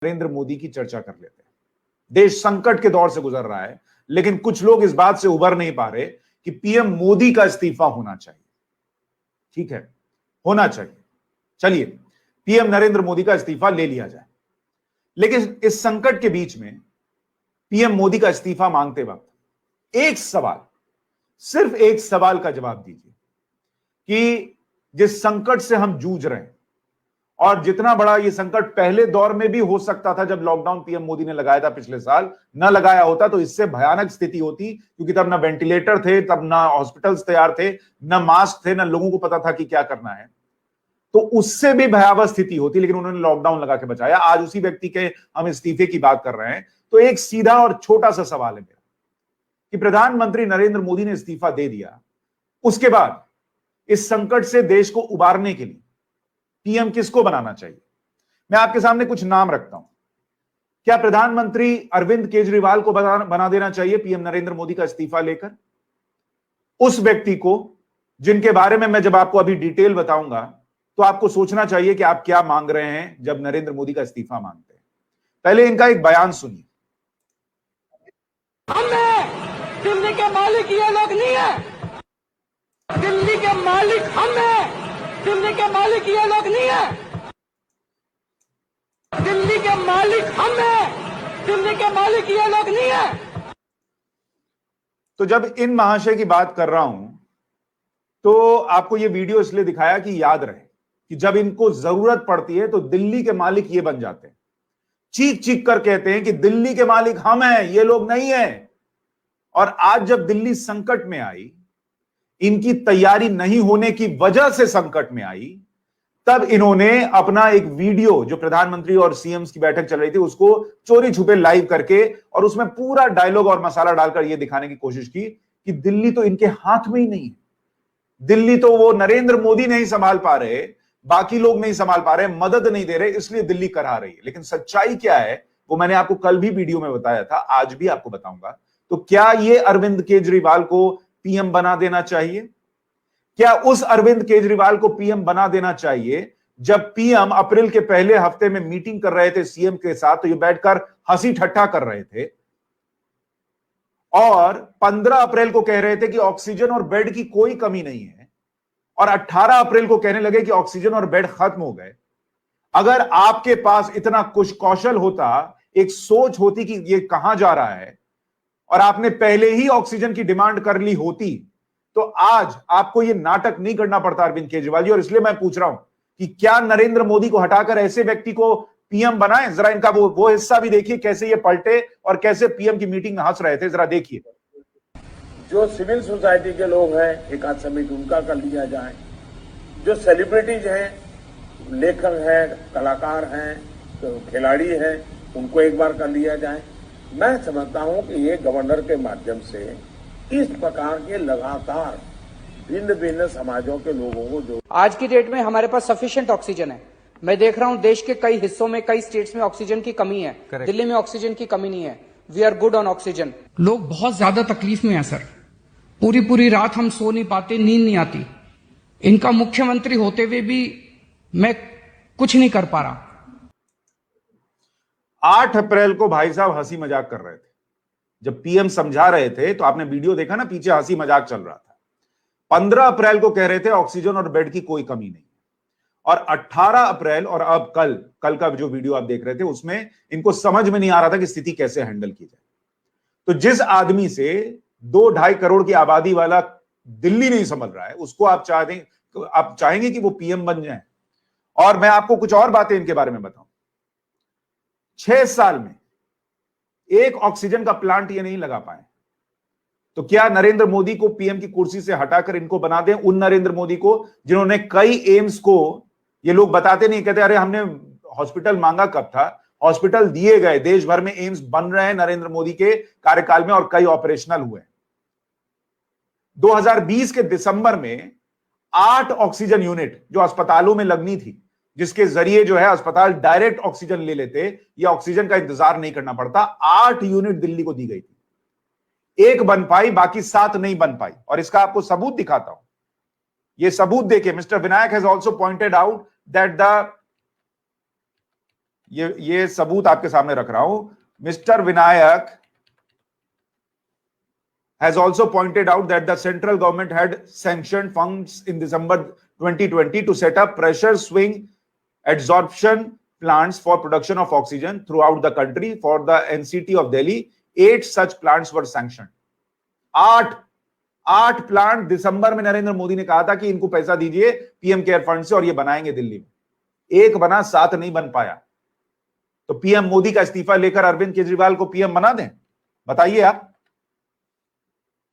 नरेंद्र मोदी की चर्चा कर लेते हैं। देश संकट के दौर से गुजर रहा है, लेकिन कुछ लोग इस बात से उबर नहीं पा रहे कि पीएम मोदी का इस्तीफा होना चाहिए। ठीक है, होना चाहिए। चलिए, पीएम नरेंद्र मोदी का इस्तीफा ले लिया जाए। लेकिन इस संकट के बीच में पीएम मोदी का इस्तीफा मांगते वक्त एक सवाल, सिर्फ एक सवाल का जवाब दीजिए कि जिस संकट से हम जूझ रहे हैं, और जितना बड़ा ये संकट पहले दौर में भी हो सकता था, जब लॉकडाउन पीएम मोदी ने लगाया था पिछले साल, न लगाया होता तो इससे भयानक स्थिति होती, क्योंकि तब ना वेंटिलेटर थे, तब ना हॉस्पिटल्स तैयार थे, न मास्क थे, न लोगों को पता था कि क्या करना है, तो उससे भी भयावह स्थिति होती। लेकिन उन्होंने लॉकडाउन लगा के बचाया। आज उसी व्यक्ति के हम इस्तीफे की बात कर रहे हैं। तो एक सीधा और छोटा सा सवाल है मेरा कि प्रधानमंत्री नरेंद्र मोदी ने इस्तीफा दे दिया, उसके बाद इस संकट से देश को उबारने के लिए पीएम किसको बनाना चाहिए? मैं आपके सामने कुछ नाम रखता हूं। क्या प्रधानमंत्री अरविंद केजरीवाल को बना देना चाहिए पीएम नरेंद्र मोदी का इस्तीफा लेकर? उस व्यक्ति को जिनके बारे में मैं जब आपको अभी डिटेल बताऊंगा तो आपको सोचना चाहिए कि आप क्या मांग रहे हैं जब नरेंद्र मोदी का इस्तीफा मांगते हैं। पहले इनका एक बयान सुनिए। दिल्ली के मालिक ये लोग नहीं है, दिल्ली के मालिक हम हैं, दिल्ली के मालिक ये लोग नहीं है, दिल्ली के मालिक हम हैं, दिल्ली के मालिक ये लोग नहीं है। तो जब इन महाशय की बात कर रहा हूं तो आपको ये वीडियो इसलिए दिखाया कि याद रहे कि जब इनको जरूरत पड़ती है तो दिल्ली के मालिक ये बन जाते हैं, चीख चीख कर कहते हैं कि दिल्ली के मालिक हम हैं, ये लोग नहीं हैं। और आज जब दिल्ली संकट में आई, इनकी तैयारी नहीं होने की वजह से संकट में आई, तब इन्होंने अपना एक वीडियो जो प्रधानमंत्री और सीएम्स की बैठक चल रही थी उसको चोरी छुपे लाइव करके और उसमें पूरा डायलॉग और मसाला डालकर यह दिखाने की कोशिश की कि दिल्ली तो इनके हाथ में ही नहीं है, दिल्ली तो वो नरेंद्र मोदी नहीं संभाल पा रहे, बाकी लोग नहीं संभाल पा रहे, मदद नहीं दे रहे, इसलिए दिल्ली करा रही है। लेकिन सच्चाई क्या है वो मैंने आपको कल भी वीडियो में बताया था, आज भी आपको बताऊंगा। तो क्या ये अरविंद केजरीवाल को पीएम बना देना चाहिए? क्या उस अरविंद केजरीवाल को पीएम बना देना चाहिए जब पीएम अप्रैल के पहले हफ्ते में मीटिंग कर रहे थे सीएम के साथ, तो ये बैठकर हंसी ठट्ठा कर रहे थे और 15 अप्रैल को कह रहे थे कि ऑक्सीजन और बेड की कोई कमी नहीं है, और 18 अप्रैल को कहने लगे कि ऑक्सीजन और बेड खत्म हो गए। अगर आपके पास इतना कुछ कौशल होता, एक सोच होती कि ये कहां जा रहा है, और आपने पहले ही ऑक्सीजन की डिमांड कर ली होती, तो आज आपको ये नाटक नहीं करना पड़ता अरविंद केजरीवाल जी। और इसलिए मैं पूछ रहा हूं कि क्या नरेंद्र मोदी को हटाकर ऐसे व्यक्ति को पीएम बनाएं? जरा इनका वो हिस्सा भी देखिए, कैसे ये पलटे और कैसे पीएम की मीटिंग में हंस रहे थे, जरा देखिए। जो सिविल सोसाइटी के लोग हैं, एक आध समिति उनका कर लिया जाए। जो सेलिब्रिटीज हैं, लेखक हैं, कलाकार हैं, तो खिलाड़ी हैं, उनको एक बार कर लिया जाए। मैं समझता हूं कि ये गवर्नर के माध्यम से इस प्रकार के लगातार भिन्न भिन्न समाजों के लोगों को जो आज की डेट में हमारे पास सफिशिएंट ऑक्सीजन है। मैं देख रहा हूं देश के कई हिस्सों में, कई स्टेट्स में ऑक्सीजन की कमी है। दिल्ली में ऑक्सीजन की कमी नहीं है। We are good on oxygen. लोग बहुत ज्यादा तकलीफ में है सर, पूरी पूरी रात हम सो नहीं पाते, नींद नहीं आती। इनका मुख्यमंत्री होते हुए भी मैं कुछ नहीं कर पा रहा। 8 अप्रैल को भाई साहब हंसी मजाक कर रहे थे, जब पीएम समझा रहे थे तो आपने वीडियो देखा ना, पीछे हंसी मजाक चल रहा था। 15 अप्रैल को कह रहे थे ऑक्सीजन और बेड की कोई कमी नहीं, और 18 अप्रैल और अब कल का जो वीडियो आप देख रहे थे उसमें इनको समझ में नहीं आ रहा था कि स्थिति कैसे हैंडल की जाए। तो जिस आदमी से 2-2.5 करोड़ की आबादी वाला दिल्ली नहीं समझ रहा है, उसको आप चाहेंगे कि वो पीएम बन जाए? और मैं आपको कुछ और बातें इनके बारे में बताऊं। 6 साल में एक ऑक्सीजन का प्लांट ये नहीं लगा पाए, तो क्या नरेंद्र मोदी को पीएम की कुर्सी से हटाकर इनको बना दें उन नरेंद्र मोदी को जिन्होंने कई एम्स को, ये लोग बताते नहीं, कहते अरे हमने हॉस्पिटल मांगा कब था, हॉस्पिटल दिए गए, देश भर में एम्स बन रहे हैं नरेंद्र मोदी के कार्यकाल में और कई ऑपरेशनल हुए। 2020 के दिसंबर में 8 ऑक्सीजन यूनिट जो अस्पतालों में लगनी थी, जिसके जरिए जो है अस्पताल डायरेक्ट ऑक्सीजन ले लेते या ऑक्सीजन का इंतजार नहीं करना पड़ता, 8 यूनिट दिल्ली को दी गई थी। एक बन पाई, बाकी 7 नहीं बन पाई। और इसका आपको सबूत दिखाता हूं। ये सबूत देखिए, mister Vinayak has also pointed out that the ये सबूत आपके सामने रख रहा हूं। Mister Vinayak has also pointed out that the central government had sanctioned funds in December 2020 to set up pressure swing adsorption plants for production of oxygen throughout the country. For the NCT of Delhi, 8 such plants were sanctioned. 8 plant दिसंबर में नरेंद्र मोदी ने कहा था कि इनको पैसा दीजिए PM care fund से और ये बनाएंगे दिल्ली में। 1 बना, 7 नहीं बन पाया। तो पीएम मोदी का इस्तीफा लेकर अरविंद केजरीवाल को पीएम बना दें? बताइए आप।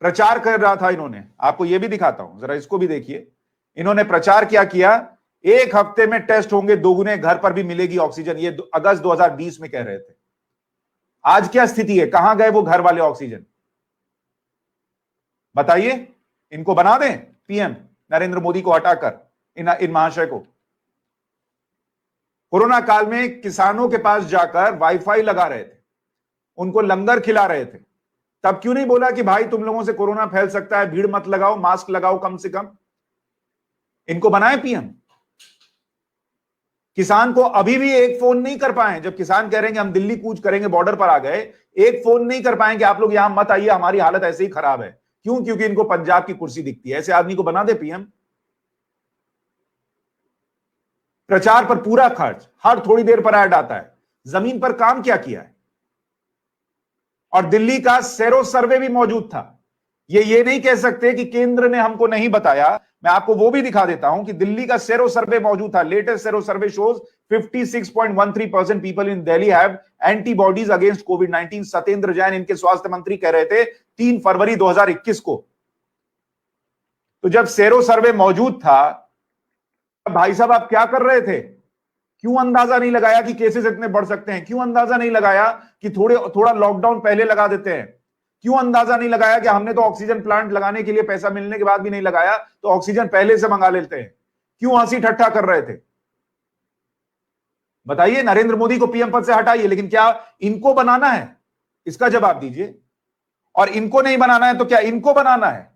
प्रचार कर रहा था इन्होंने, आपको यह भी दिखाता हूं, जरा इसको भी देखिए। इन्होंने प्रचार क्या किया, 1 हफ्ते में टेस्ट होंगे दोगुने, घर पर भी मिलेगी ऑक्सीजन, ये अगस्त 2020 में कह रहे थे। आज क्या स्थिति है, कहां गए वो घर वाले ऑक्सीजन? बताइए। इनको बना दें पीएम, नरेंद्र मोदी को हटाकर इन महाशय को। कोरोना काल में किसानों के पास जाकर वाईफाई लगा रहे थे, उनको लंगर खिला रहे थे, तब क्यों नहीं बोला कि भाई तुम लोगों से कोरोना फैल सकता है, भीड़ मत लगाओ, मास्क लगाओ कम से कम? इनको बनाए पीएम। किसान को अभी भी एक फोन नहीं कर पाए, जब किसान कह रहे हैं कि हम दिल्ली कूच करेंगे, बॉर्डर पर आ गए, एक फोन नहीं कर पाए कि आप लोग यहां मत आइए, हमारी हालत ऐसे ही खराब है। क्यों? क्योंकि इनको पंजाब की कुर्सी दिखती है। ऐसे आदमी को बना दे पीएम। प्रचार पर पूरा खर्च, हर थोड़ी देर पर ऐड आता है। जमीन पर काम क्या किया है? और दिल्ली का सेरो सर्वे भी मौजूद था। ये नहीं कह सकते कि केंद्र ने हमको नहीं बताया। मैं आपको वो भी दिखा देता हूं कि दिल्ली का सेरो सर्वे मौजूद था। Latest sero survey shows 56.13% people in Delhi have antibodies against कोविड-19। सत्येंद्र जैन इनके स्वास्थ्य मंत्री कह रहे थे 3 फरवरी 2021 को। तो जब सेरो सर्वे मौजूद था, भाई साहब आप क्या कर रहे थे? क्यों अंदाजा नहीं लगाया कि केसेस इतने बढ़ सकते हैं? क्यों अंदाजा नहीं लगाया कि थोड़ा लॉकडाउन पहले लगा देते हैं? क्यों अंदाजा नहीं लगाया कि हमने तो ऑक्सीजन प्लांट लगाने के लिए पैसा मिलने के बाद भी नहीं लगाया, तो ऑक्सीजन पहले से मंगा लेते हैं? क्यों हंसी ठट्ठा कर रहे थे? बताइए। नरेंद्र मोदी को पीएम पद से हटाइए, लेकिन क्या इनको बनाना है? इसका जवाब दीजिए। और इनको नहीं बनाना है तो क्या इनको बनाना है?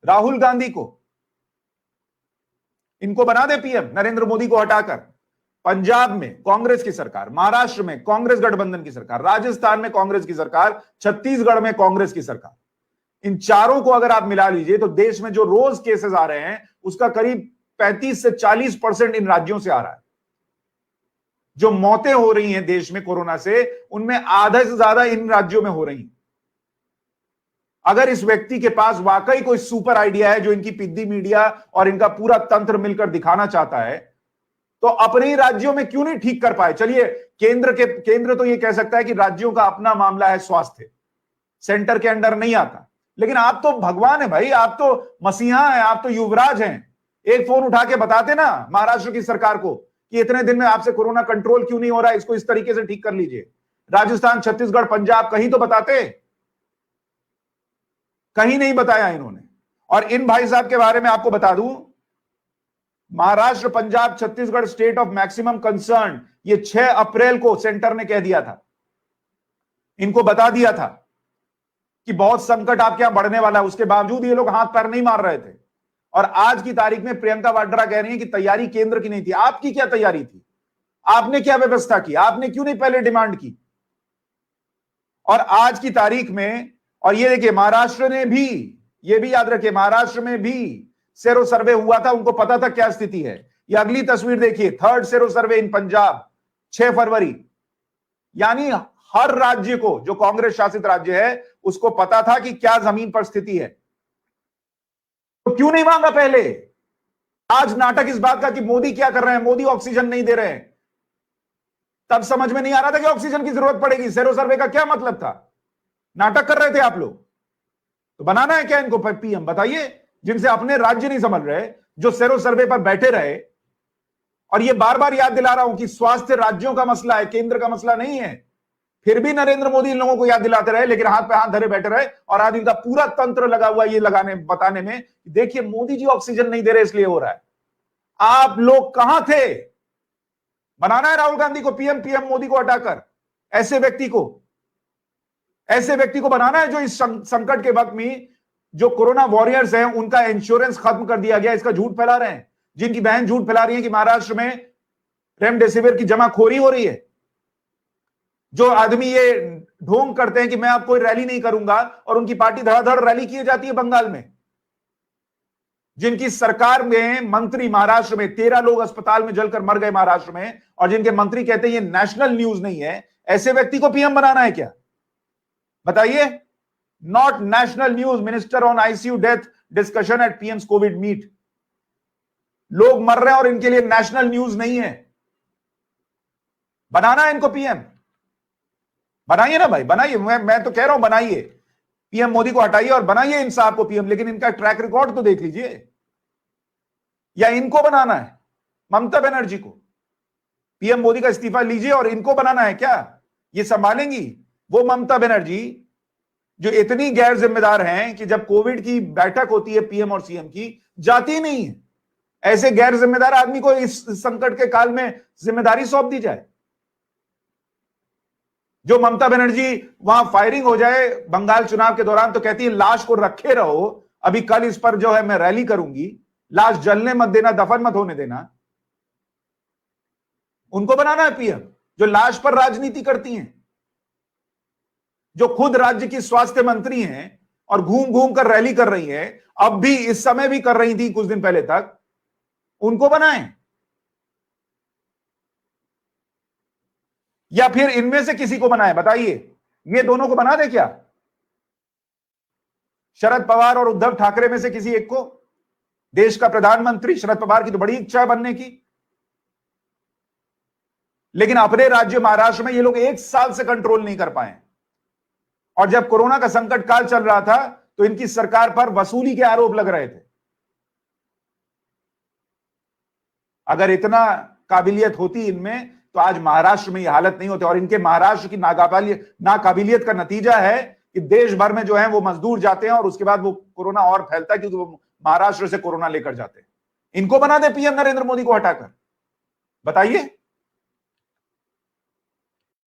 राहुल गांधी को, इनको बना दे पीएम, नरेंद्र मोदी को हटाकर। पंजाब में कांग्रेस की सरकार, महाराष्ट्र में कांग्रेस गठबंधन की सरकार, राजस्थान में कांग्रेस की सरकार, छत्तीसगढ़ में कांग्रेस की सरकार। इन चारों को अगर आप मिला लीजिए तो देश में जो रोज केसेस आ रहे हैं उसका करीब 35 से 40% इन राज्यों से आ रहा है। जो मौतें हो रही हैं देश में कोरोना से, उनमें आधे से ज्यादा इन राज्यों में हो रही हैं। अगर इस व्यक्ति के पास वाकई कोई सुपर आइडिया है जो इनकी पिद्दी मीडिया और इनका पूरा तंत्र मिलकर दिखाना चाहता है, तो अपने ही राज्यों में क्यों नहीं ठीक कर पाए? चलिए, केंद्र तो ये कह सकता है कि राज्यों का अपना मामला है, स्वास्थ्य सेंटर के अंडर नहीं आता। लेकिन आप तो भगवान है भाई, आप तो मसीहा हैं, आप तो युवराज हैं। एक फोन उठा के बताते ना महाराष्ट्र की सरकार को कि इतने दिन में आपसे कोरोना कंट्रोल क्यों नहीं हो रहा है, इसको इस तरीके से ठीक कर लीजिए। राजस्थान, छत्तीसगढ़, पंजाब, कहीं तो बताते, कहीं नहीं बताया इन्होंने। और इन भाई साहब के बारे में आपको बता दूं, Maharashtra, Punjab, Chhattisgarh state of maximum concern, ये 6 अप्रैल को सेंटर ने कह दिया था, इनको बता दिया था कि बहुत संकट आपके यहां बढ़ने वाला है। उसके बावजूद ये लोग हाथ पैर नहीं मार रहे थे। और आज की तारीख में प्रियंका वाड्रा कह रही है कि तैयारी केंद्र की नहीं थी। आपकी क्या तैयारी थी? आपने क्या व्यवस्था की? आपने क्यों नहीं पहले डिमांड की? और आज की तारीख में, और ये देखिए महाराष्ट्र ने भी, ये भी याद रखिए, महाराष्ट्र में भी सेरो सर्वे हुआ था, उनको पता था क्या स्थिति है। ये अगली तस्वीर देखिए, 3rd सेरो सर्वे इन पंजाब, 6 फरवरी। यानी हर राज्य को, जो कांग्रेस शासित राज्य है, उसको पता था कि क्या जमीन पर स्थिति है। तो क्यों नहीं मांगा पहले? आज नाटक इस बात का कि मोदी क्या कर रहे हैं, मोदी ऑक्सीजन नहीं दे रहे हैं। तब समझ में नहीं आ रहा था कि ऑक्सीजन की जरूरत पड़ेगी। सेरो सर्वे का क्या मतलब था? नाटक कर रहे थे आप लोग। तो बनाना है क्या इनको पीएम? बताइए। जिनसे अपने राज्य नहीं समझ रहे, जो सेरो सर्वे पर बैठे रहे। और ये बार बार याद दिला रहा हूं कि स्वास्थ्य राज्यों का मसला है, केंद्र का मसला नहीं है। फिर भी नरेंद्र मोदी इन लोगों को याद दिलाते रहे, लेकिन हाथ पे हाथ धरे बैठे रहे। और आज इनका पूरा तंत्र लगा हुआ ये बताने में, देखिए मोदी जी ऑक्सीजन नहीं दे रहे इसलिए हो रहा है। आप लोग कहां थे? बनाना है राहुल गांधी को पीएम मोदी को हटाकर। ऐसे व्यक्ति को बनाना है जो इस संकट के वक्त में, जो कोरोना वॉरियर्स हैं, उनका इंश्योरेंस खत्म कर दिया गया, इसका झूठ फैला रहे हैं। जिनकी बहन झूठ फैला रही है कि महाराष्ट्र में रेमडेसिविर की जमाखोरी हो रही है, जो आदमी ये ढोंग करते हैं कि मैं अब कोई रैली नहीं करूंगा और उनकी पार्टी धड़ाधड़ रैली की जाती है बंगाल में, जिनकी सरकार में मंत्री महाराष्ट्र में 13 लोग अस्पताल में जलकर मर गए महाराष्ट्र में, और जिनके मंत्री कहते हैं ये नेशनल न्यूज नहीं है, ऐसे व्यक्ति को पीएम बनाना है क्या? बताइए। Not national news, minister on ICU death discussion at PM's COVID meet. लोग मर रहे हैं और इनके लिए नेशनल न्यूज नहीं है। बनाना है इनको पीएम, बनाइए ना भाई, बनाइए। मैं तो कह रहा हूं बनाइए, पीएम मोदी को हटाइए और बनाइए इन साहब को पीएम, लेकिन इनका ट्रैक रिकॉर्ड तो देख लीजिए। या इनको बनाना है, ममता बनर्जी को? पीएम मोदी का इस्तीफा लीजिए और इनको बनाना है क्या? ये संभालेंगी? वो ममता बनर्जी जो इतनी गैर जिम्मेदार हैं कि जब कोविड की बैठक होती है पीएम और सीएम की, जाती नहीं है। ऐसे गैर जिम्मेदार आदमी को इस संकट के काल में जिम्मेदारी सौंप दी जाए? जो ममता बनर्जी वहां फायरिंग हो जाए बंगाल चुनाव के दौरान तो कहती है लाश को रखे रहो, अभी कल इस पर जो है मैं रैली करूंगी, लाश जलने मत देना, दफन मत होने देना। उनको बनाना है पीएम जो लाश पर राजनीति करती हैं, जो खुद राज्य की स्वास्थ्य मंत्री हैं और घूम घूम कर रैली कर रही हैं, अब भी इस समय भी कर रही थी कुछ दिन पहले तक। उनको बनाएं या फिर इनमें से किसी को बनाएं? बताइए। ये दोनों को बना दे क्या? शरद पवार और उद्धव ठाकरे में से किसी एक को देश का प्रधानमंत्री? शरद पवार की तो बड़ी इच्छा है बनने की, लेकिन अपने राज्य महाराष्ट्र में ये लोग 1 साल से कंट्रोल नहीं कर पाए। और जब कोरोना का संकट काल चल रहा था तो इनकी सरकार पर वसूली के आरोप लग रहे थे। अगर इतना काबिलियत होती इनमें तो आज महाराष्ट्र में ये हालत नहीं होती। और इनके महाराष्ट्र की नाकाबिलियत का नतीजा है कि देश भर में जो है वो मजदूर जाते हैं और उसके बाद वो कोरोना और फैलता है क्योंकि वो महाराष्ट्र से कोरोना लेकर जाते हैं। इनको बना दे पीएम नरेंद्र मोदी को हटाकर? बताइए।